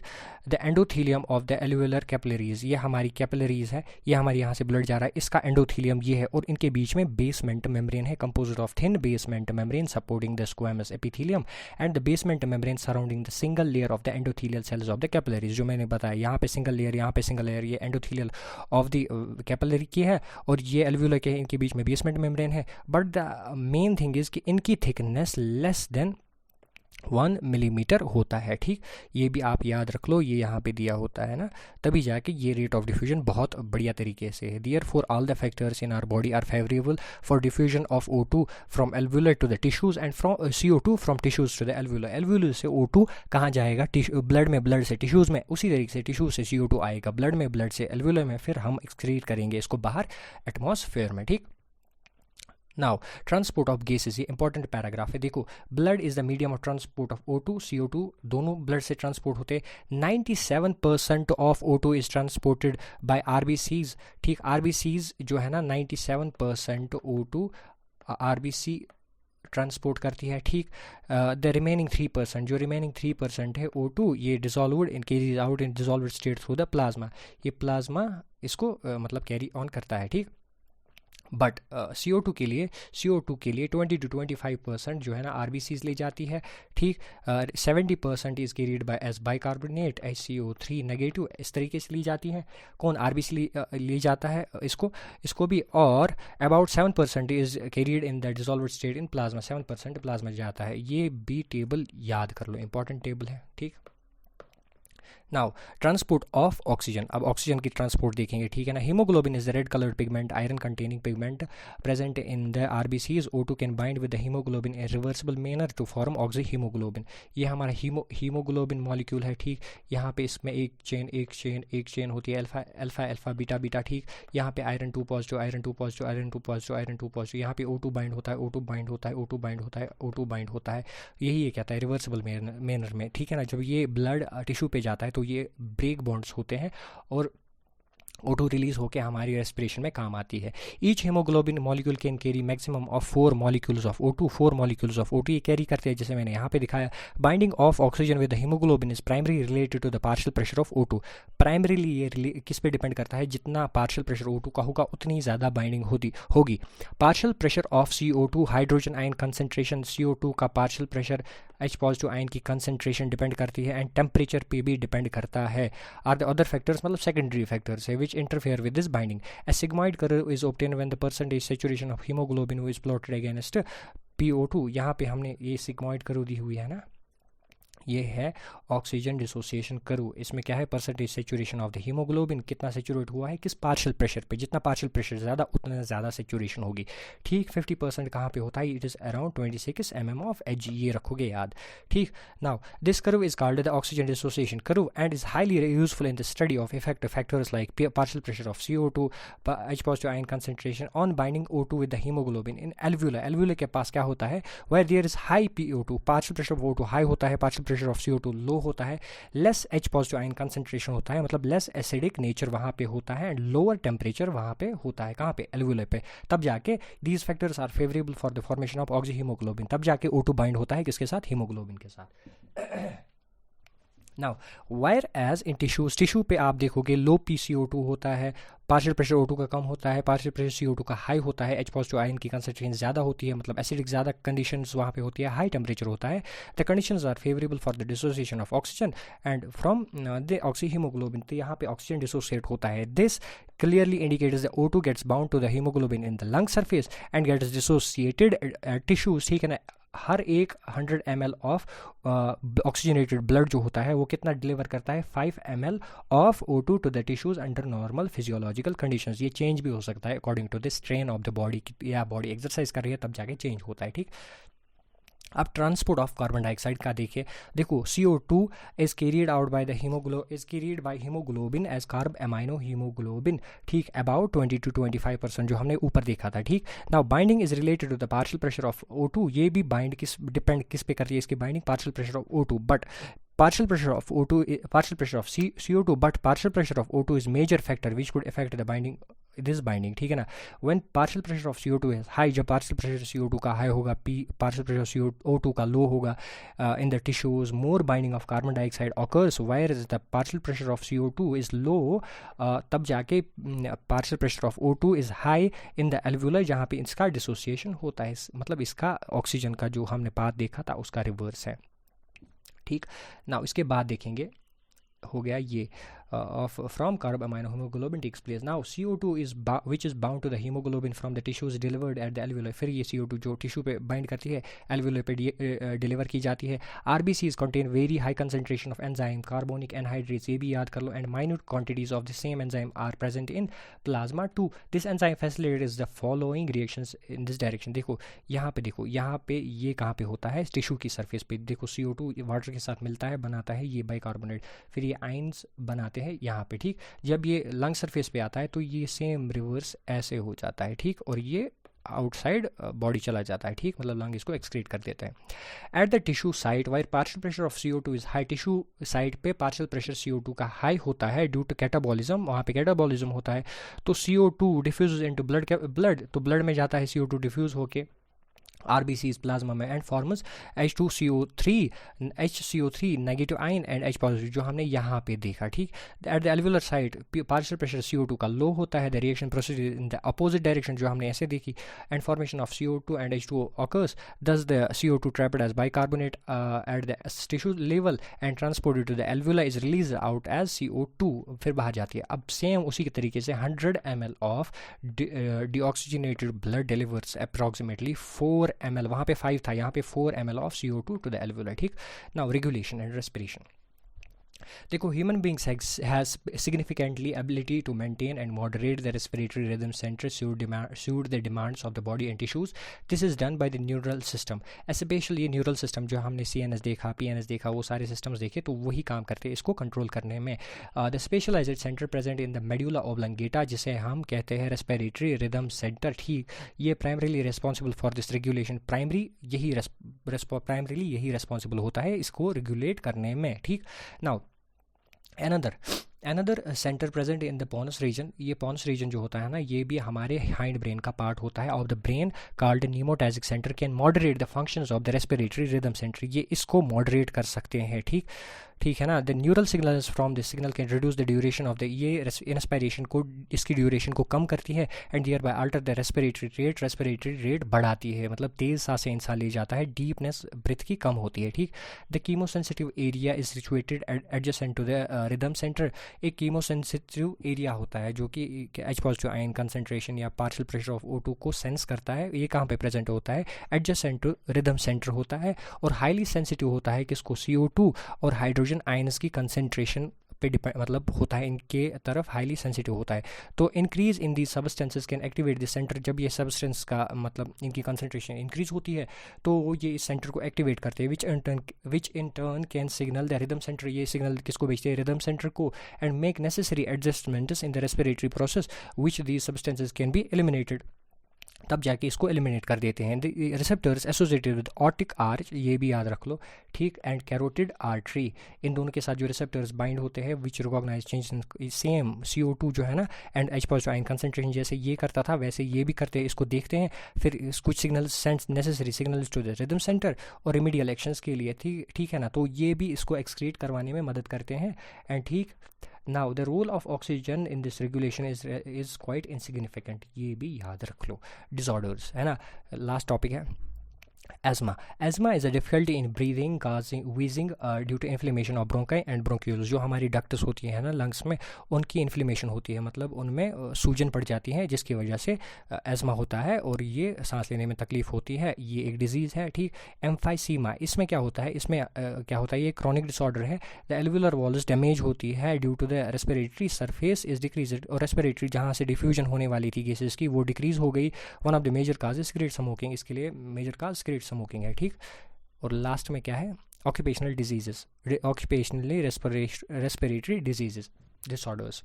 the endothelium of the alveolar capillaries, ये हमारी कैपिलरीज है, ये हमारे यहाँ से ब्लड जा रहा है, इसका एंडोथीलियम ये है, और इनके बीच में बेसमेंट मेम्ब्रेन है, composed of thin basement membrane supporting the squamous epithelium and the basement membrane surrounding the single layer of the endothelial cells of the capillaries. जो मैंने बताया, यहाँ पे सिंगल लेयर, यहाँ पे सिंगल लेयर, ये एंडोथीलियल ऑफ द कैपिलरी की है, और ये एल्वुलर के, इनके बीच में बेसमेंट मेम्ब्रेन है। But the main thing is कि इनकी थिकनेस लेस देन 1 मिलीमीटर होता है। ठीक, ये भी आप याद रख लो, ये यहाँ पे दिया होता है ना, तभी जाके ये रेट ऑफ डिफ्यूजन बहुत बढ़िया तरीके से है। Therefore all the factors in our body are favourable for diffusion of O2 from alveolar to the tissues and from CO2 from tissues to the alveolar. Alveolar से O2 कहाँ जाएगा? Blood में, blood से tissues में, उसी तरीके से tissue से CO2 आएगा ब्लड में, ब्लड से एल्वुलर में, फिर हम एक्सक्रीट करेंगे इसको बाहर एटमॉस्फेयर में। ठीक, नाउ ट्रांसपोर्ट ऑफ गैसेस, ये इंपॉर्टेंट पैराग्राफ है, देखो। Blood is the medium of transport of O2 CO2, दोनों ब्लड से ट्रांसपोर्ट होते हैं। 97% of O2 is transported by RBCs। ठीक, RBCs जो है ना, 97% O2 RBC ट्रांसपोर्ट करती है। ठीक, द रिमेनिंग 3%, जो रिमेनिंग 3% है O2, ये dissolved in carries out in dissolved state through the plasma, ये प्लाज्मा इसको मतलब कैरी ऑन करता है। ठीक, बट CO2 के लिए 20 to 25% जो है ना RBCs ले जाती है। ठीक, 70% is carried by as bicarbonate HCO3 negative, इस तरीके से ली जाती है। कौन? RBC ले जाता है इसको भी, और about 7% is carried in the dissolved state in plasma, 7% plasma जाता है। ये भी टेबल याद कर लो, इंपॉर्टेंट टेबल है। ठीक, नाउ ट्रांसपोर्ट ऑफ ऑक्सीजन, अब ऑक्सीजन की ट्रांसपोर्ट देखेंगे। ठीक है ना, haemoglobin is the red coloured pigment, iron containing pigment present in the RBCs। O2 can bind with the haemoglobin in reversible manner to form oxy haemoglobin, ये हमारा haemoglobin molecule है। ठीक, यहाँ पे इसमें एक चेन होती है, अल्फा बीटा बीटा। ठीक, यहाँ पे iron 2 positive, iron 2 positive, iron 2 positive, iron 2 positive, यहाँ पे O2 बाइंड होता है, O2 बाइंड होता है, O2 बाइंड होता है, O2 बाइंड होता है। यही ये कहता है रिवर्सिबल मैनर में। ठीक है ना, जब ये ब्लड टिश्यू पे जाता है तो ये ब्रेक बॉन्ड्स होते हैं और O2 रिलीज होकर हमारी रेस्पिरेशन में काम आती है। Each haemoglobin molecule can carry maximum of 4 molecules of O2, 4 molecules of O2 ये कैरी करते हैं, जैसे मैंने यहाँ पे दिखाया। Binding of oxygen with the haemoglobin is primary related to the partial pressure of O2। Primarily ये किस पे डिपेंड करता है? जितना पार्शियल प्रेशर O2 का होगा उतनी ज़्यादा बाइंडिंग होगी। Partial pressure of CO2, hydrogen ion concentration, CO2 का partial pressure H positive ion की कंसनट्रेशन डिपेंड करती है, एंड टेम्परेचर पे भी डिपेंड करता है। आर द अदर फैक्टर्स, मतलब सेकेंडरी फैक्टर्स है which interfere with this binding. A sigmoid curve is obtained when the percentage saturation of hemoglobin is plotted against PO2। यहाँ पे हमने ये sigmoid curve दी हुई है ना, ये है ऑक्सीजन डिसोसिएशन कर्व। इसमें क्या है? Percentage saturation of the haemoglobin, कितना सेचुरेट हुआ है, किस पार्शियल प्रेशर पे, जितना पार्शियल प्रेशर ज़्यादा उतना ज़्यादा सेचुरेशन होगी। ठीक, 50% कहाँ पे होता है? It is around 26 mm of Hg, ये रखोगे याद। ठीक, now this curve is called the oxygen dissociation curve and is highly useful in the study of effect factors like partial pressure of CO2, H positive ion concentration on binding O2 with the haemoglobin in alveolar. Alveolar के पास क्या होता है? Where there is high PO2, partial pressure of O2 high होता है, partial pressure of CO2 लो होता है, less H positive ion concentration होता है, मतलब लेस एसिडिक नेचर वहाँ पे होता है, एंड लोअर टेम्परेचर वहाँ पे होता है, कहाँ पे, एल्वुलाई पे, तब जाके these factors are favourable for the formation of oxyhaemoglobin, तब जाके O2 बाइंड होता है किसके साथ, हीमोग्लोबिन के साथ। Now whereas in tissues, tissue पे आप देखोगे लो PCO2 होता है, पार्शियल प्रेशर O2 का कम होता है, पार्शियल प्रेशर CO2 का हाई होता है, H पॉजिटिव आयन की कंसंट्रेशन ज़्यादा होती है, मतलब एसिडिक ज़्यादा कंडीशंस वहाँ पे होती है, हाई टेम्परेचर होता है, the conditions are favourable for the dissociation of oxygen and from the oxyhaemoglobin, तो यहाँ पे ऑक्सीजन डिसोसिएट होता है। This clearly indicates the O2 gets bound to the hemoglobin in the lung surface and gets dissociated tissues, ठीक है ना। हर एक 100 ml of oxygenated blood जो होता है वो कितना डिलीवर करता है, 5 ml of O2 to the tissues under normal physiological conditions. ये चेंज भी हो सकता है according to the strain of the body, या बॉडी एक्सरसाइज कर रही है तब जाके चेंज होता है, ठीक। अब ट्रांसपोर्ट ऑफ कार्बन डाइऑक्साइड का देखो CO2 is carried out by the haemoglobin as carbaminohaemoglobin, ठीक, अबाउट 20 to 25% जो हमने ऊपर देखा था, ठीक। Now binding is related to the partial pressure of O2, ये भी बाइंड डिपेंड किस पे करती है इसकी binding, partial pressure of O2, but partial pressure of CO2, but partial pressure of O2 is major factor which could affect the binding, this binding, ठीक है ना। when partial pressure of CO2 is high, जब partial pressure CO2 का high होगा, partial pressure CO2 का low होगा, in the tissues more binding of carbon dioxide occurs, whereas the partial pressure of CO2 is low, तब जाके partial pressure of O2 is high in the alveoli, जहाँ पे इसका dissociation होता है, मतलब इसका ऑक्सीजन का जो हमने पाथ देखा था उसका रिवर्स है, ठीक ना। इसके बाद देखेंगे हो गया ये from carb amino hemoglobin takes place. Now CO2 is which is bound to the hemoglobin from the tissues delivered at the alveoli, फिर ये CO2 जो टिश्यू पे बाइंड करती है alveoli पे डिलीवर की जाती है। RBCs contain very high concentration of enzyme carbonic anhydrase, ये भी याद कर लो, and minute quantities of the same enzyme are present in plasma too. This enzyme facilitates the following reactions in this direction. देखो यहाँ पे ये कहाँ पे होता है, टिश्यू की सरफेस पे, देखो CO2 वाटर के साथ मिलता है, बनाता है ये बाइकार्बोनेट, फिर ये आइंस बनाते हैं यहाँ पे, ठीक। जब ये लंग सरफेस पे आता है तो ये सेम रिवर्स ऐसे हो जाता है, ठीक, और ये आउटसाइड बॉडी चला जाता है, ठीक, मतलब लंग इसको एक्सक्रीट कर देता है। Eight the tissue site wire partial pressure of CO2 is high, tissue site पे पार्शियल प्रेशर CO2 का हाई होता है ड्यू टू कैटाबॉलिज्म, वहाँ पे कैटाबॉलिज्म होता है, तो CO2 डिफ्यूज इनटू ब्लड, तो ब्लड में जाता है CO2 डिफ्यूज होके RBCs प्लाज्मा में and forms HCO3 negative ion and H positive जो हमने यहाँ पे देखा, ठीक। At the alveolar site partial pressure CO2 का लो होता है, the reaction proceed in the opposite direction जो हमने ऐसे देखी, and formation of CO2 and H2O occurs, thus the CO2 trapped as bicarbonate at the tissue level and transported to the alveoli is release out as CO2, फिर बाहर जाती है। अब same उसी के तरीके से 100 ml of deoxygenated blood delivers approximately 4 ml, वहाँ पे 5 था, यहाँ पे 4 ml of CO2 to the alveoli, ठीक। नाउ रेगुलेशन एंड रेस्पिरेशन, देखो human beings has significantly ability to maintain and moderate the respiratory rhythm centre suit the demands of the body and tissues, this is done by the neural system, specially ये neural system जो हमने CNS देखा, PNS देखा, वो सारे systems देखे, तो वही काम करते हैं इसको कंट्रोल करने में। The specialised centre present in the medulla oblongata, जिसे हम कहते हैं रेस्पिरेटरी रिदम सेंटर, ठीक, ये primarily responsible for this regulation, primarily यही रिस्पॉन्सिबल होता है इसको रेगुलेट करने में, ठीक। Now another center present in the pons region, ये pons region जो होता है ना, ये भी हमारे हाइंड ब्रेन का पार्ट होता है of the brain, called pneumotaxic centre, can moderate the functions of the respiratory rhythm centre, ये इसको मॉडरेट कर सकते हैं, ठीक है ना। The neural signals from this signal can reduce the duration of the, ये इंस्पायरेशन को, इसकी ड्यूरेशन को कम करती है, and thereby alter the respiratory rate बढ़ाती है, मतलब तेज़ सांसें इंसान ले जाता है, डीपनेस ब्रीथ की कम होती है, ठीक। The chemosensitive area is situated adjacent to the rhythm centre, एक कीमोसेंसिटिव एरिया होता है जो कि H पॉजिटिव आयन कंसंट्रेशन या पार्शियल प्रेशर ऑफ O2 को सेंस करता है, ये कहाँ पे प्रेजेंट होता है, एडजेसेंट टू रिदम सेंटर होता है, और हाईली सेंसिटिव होता है किसको, CO2 और हाइड्रोजन आयन्स की कंसंट्रेशन पे डिपेंड, मतलब होता है इनके तरफ हाईली सेंसिटिव होता है। तो increase in the substances can activate the centre, जब ये सब्सटेंस का मतलब इनकी कंसंट्रेशन इंक्रीज होती है तो ये इस सेंटर को एक्टिवेट करते हैं, which in turn can signal the rhythm centre, ये सिग्नल किसको भेजते हैं, रिदम सेंटर को, and make necessary adjustments in the respiratory process which the substances can be eliminated. तब जाके इसको एलिमिनेट कर देते हैं। Receptors associated with optic arch, ये भी याद रख लो, ठीक, एंड कैरोटिड आर्टरी, इन दोनों के साथ जो रिसेप्टर्स बाइंड होते हैं which recognise change in same CO2 जो है ना and H positive ion concentration, जैसे ये करता था वैसे ये भी करते हैं, इसको देखते हैं, फिर कुछ signal sense necessary signals to the rhythm centre और रेमेडियल एक्शंस के लिए, ठीक है ना, तो ये भी इसको एक्सक्रीट करवाने में मदद करते हैं एंड ठीक। Now the role of oxygen in this regulation is quite insignificant, ये भी याद रख लो। डिसऑर्डर्स है ना, लास्ट टॉपिक है asthma. Asthma is a difficulty in breathing, wheezing due to inflammation of bronchi and bronchioles. जो हमारी डक्ट्स होती है ना लंग्स में, उनकी इन्फ्लेमेशन होती है, मतलब उनमें सूजन पड़ जाती है जिसकी वजह से एज़मा होता है और ये सांस लेने में तकलीफ होती है, ये एक डिजीज़ है, ठीक। एम्फाइसीमा, इसमें क्या होता है, इसमें क्या होता है, ये क्रॉनिक डिसऑर्डर है। द एल्वुलर वॉल्स डैमेज होती है due to the respiratory surface is decrease, और रेस्पिरेटरी जहाँ से डिफ्यूजन होने वाली थी गैसेस की वो डिक्रीज हो गई। One of the major cause is cigarette smoking, इसके लिए मेजर काज सिगरेट स्मोकिंग है, ठीक। और लास्ट में क्या है, occupational diseases, occupationally respiratory diseases disorders.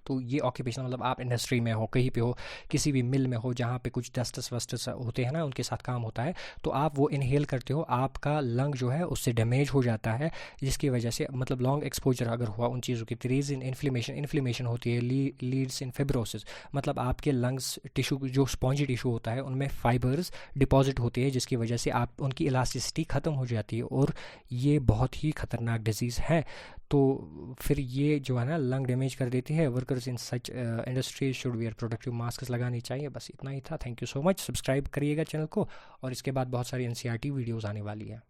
तो ये ऑक्यूपेशन मतलब आप इंडस्ट्री में हो, कहीं पे हो, किसी भी मिल में हो जहाँ पे कुछ डस्टस वस्टस होते हैं ना, उनके साथ काम होता है, तो आप वो इनहेल करते हो, आपका लंग जो है उससे डैमेज हो जाता है, जिसकी वजह से मतलब लॉन्ग एक्सपोजर अगर हुआ उन चीज़ों की, तेज इन इन्फ्लेमेशन होती है, लीड्स इन फिब्रोसिस, मतलब आपके लंग्स टिश्यू जो स्पॉन्जी टिश्यू होता है उनमें फाइबर्स डिपॉजिट होती है, जिसकी वजह से आप उनकी इलास्टिसिटी ख़त्म हो जाती है, और ये बहुत ही ख़तरनाक डिजीज़ है। तो फिर ये जो है ना लंग डैमेज कर देती है। Workers in such industries should wear protective mask लगानी चाहिए। बस इतना ही था, thank you so much. Subscribe करिएगा चैनल को, और इसके बाद बहुत सारी NCERT वीडियोज़ आने वाली है।